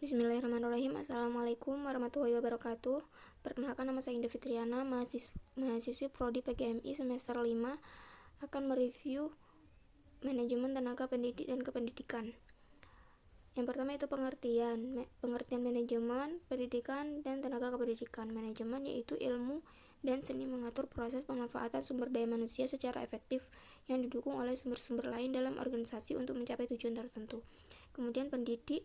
Bismillahirrahmanirrahim. Assalamualaikum warahmatullahi wabarakatuh. Perkenalkan, nama saya Indah Fitriana, mahasiswi Prodi PGMI semester 5, akan mereview manajemen tenaga pendidik dan kependidikan. Yang pertama itu pengertian manajemen pendidikan dan tenaga kependidikan. Manajemen yaitu ilmu dan seni mengatur proses pemanfaatan sumber daya manusia secara efektif yang didukung oleh sumber-sumber lain dalam organisasi untuk mencapai tujuan tertentu. Kemudian pendidik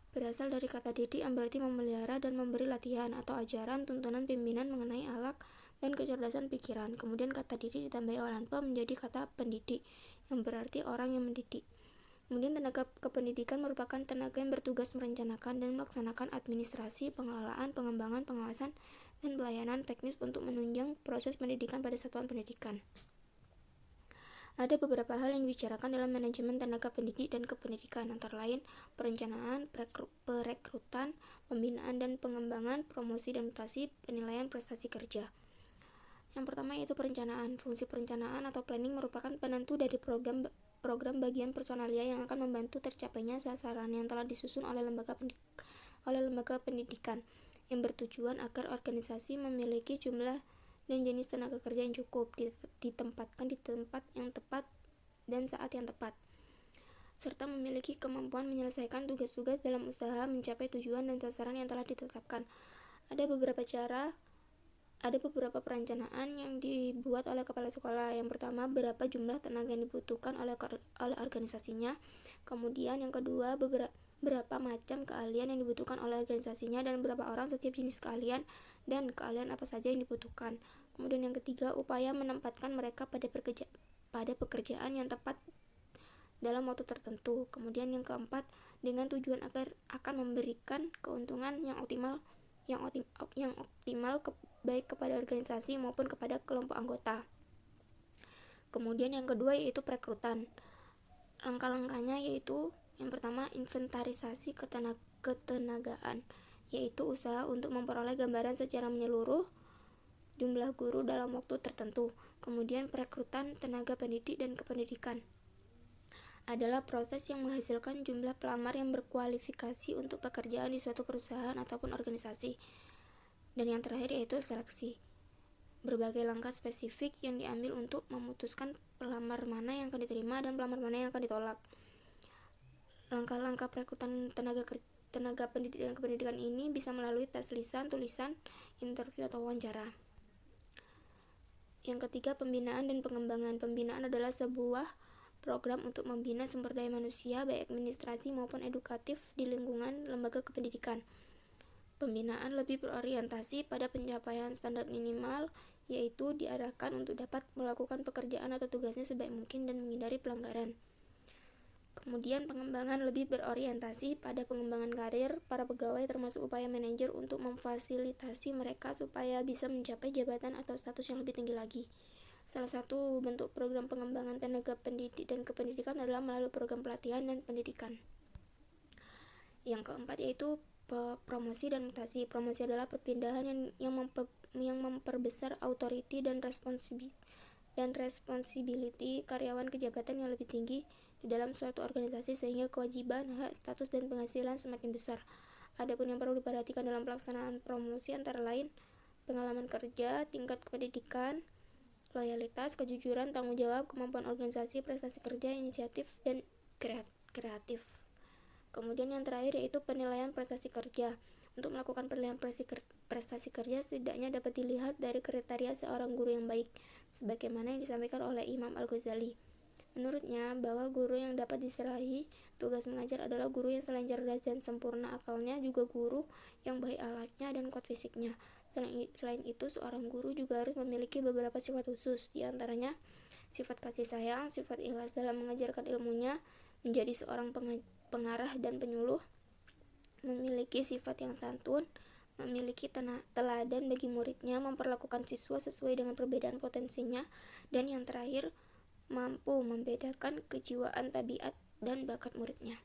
berasal dari kata didik yang berarti memelihara dan memberi latihan atau ajaran, tuntunan, pimpinan mengenai akhlak dan kecerdasan pikiran. Kemudian kata didik ditambahi olanpa menjadi kata pendidik yang berarti orang yang mendidik. Kemudian tenaga kependidikan merupakan tenaga yang bertugas merencanakan dan melaksanakan administrasi, pengelolaan, pengembangan, pengawasan, dan pelayanan teknis untuk menunjang proses pendidikan pada satuan pendidikan. Ada beberapa hal yang dibicarakan dalam manajemen tenaga pendidik dan kependidikan, antara lain perencanaan, perekrutan, pembinaan dan pengembangan, promosi dan mutasi, penilaian prestasi kerja. Yang pertama yaitu perencanaan. Fungsi perencanaan atau planning merupakan penentu dari program bagian personalia yang akan membantu tercapainya sasaran yang telah disusun oleh lembaga pendidikan, yang bertujuan agar organisasi memiliki jumlah dan jenis tenaga kerja yang cukup, ditempatkan di tempat yang tepat dan saat yang tepat, serta memiliki kemampuan menyelesaikan tugas-tugas dalam usaha mencapai tujuan dan sasaran yang telah ditetapkan. Ada beberapa perencanaan yang dibuat oleh kepala sekolah. Yang pertama, berapa jumlah tenaga yang dibutuhkan oleh organisasinya. Kemudian yang kedua, berapa macam keahlian yang dibutuhkan oleh organisasinya dan berapa orang setiap jenis keahlian dan keahlian apa saja yang dibutuhkan. Kemudian yang ketiga, upaya menempatkan mereka pada pekerjaan yang tepat dalam waktu tertentu. Kemudian yang keempat, dengan tujuan agar akan memberikan keuntungan yang optimal baik kepada organisasi maupun kepada kelompok anggota. Kemudian yang kedua yaitu perekrutan. Langkah-langkahnya yaitu yang pertama, inventarisasi ketenagaan, yaitu usaha untuk memperoleh gambaran secara menyeluruh jumlah guru dalam waktu tertentu. Kemudian perekrutan tenaga pendidik dan kependidikan adalah proses yang menghasilkan jumlah pelamar yang berkualifikasi untuk pekerjaan di suatu perusahaan ataupun organisasi. Dan yang terakhir yaitu seleksi. Berbagai langkah spesifik yang diambil untuk memutuskan pelamar mana yang akan diterima dan pelamar mana yang akan ditolak. Langkah-langkah perekrutan tenaga pendidik dan kependidikan ini bisa melalui tes lisan, tulisan, interview atau wawancara. Yang ketiga, pembinaan dan pengembangan. Pembinaan adalah sebuah program untuk membina sumber daya manusia baik administrasi maupun edukatif di lingkungan lembaga kependidikan. Pembinaan lebih berorientasi pada pencapaian standar minimal, yaitu diarahkan untuk dapat melakukan pekerjaan atau tugasnya sebaik mungkin dan menghindari pelanggaran. Kemudian pengembangan lebih berorientasi pada pengembangan karir para pegawai, termasuk upaya manajer untuk memfasilitasi mereka supaya bisa mencapai jabatan atau status yang lebih tinggi lagi. Salah satu bentuk program pengembangan tenaga pendidik dan kependidikan adalah melalui program pelatihan dan pendidikan. Yang keempat yaitu promosi dan mutasi. Promosi adalah perpindahan yang memperbesar authority dan responsibility karyawan ke jabatan yang lebih tinggi di dalam suatu organisasi sehingga kewajiban, hak, status, dan penghasilan semakin besar. Adapun yang perlu diperhatikan dalam pelaksanaan promosi antara lain pengalaman kerja, tingkat pendidikan, loyalitas, kejujuran, tanggung jawab, kemampuan organisasi, prestasi kerja, inisiatif, dan kreatif. Kemudian yang terakhir yaitu penilaian prestasi kerja. Untuk melakukan penilaian prestasi kerja setidaknya dapat dilihat dari kriteria seorang guru yang baik, sebagaimana yang disampaikan oleh Imam Al-Ghazali. Menurutnya, bahwa guru yang dapat diserahi tugas mengajar adalah guru yang selain cerdas dan sempurna akalnya, juga guru yang baik akhlaknya dan kuat fisiknya. Selain itu, seorang guru juga harus memiliki beberapa sifat khusus, di antaranya sifat kasih sayang, sifat ikhlas dalam mengajarkan ilmunya, menjadi seorang pengarah dan penyuluh, memiliki sifat yang santun, memiliki teladan bagi muridnya, memperlakukan siswa sesuai dengan perbedaan potensinya, dan yang terakhir, mampu membedakan kejiwaan, tabiat, dan bakat muridnya.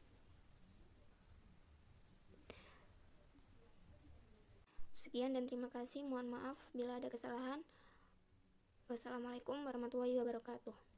Sekian dan terima kasih. Mohon maaf bila ada kesalahan. Wassalamualaikum warahmatullahi wabarakatuh.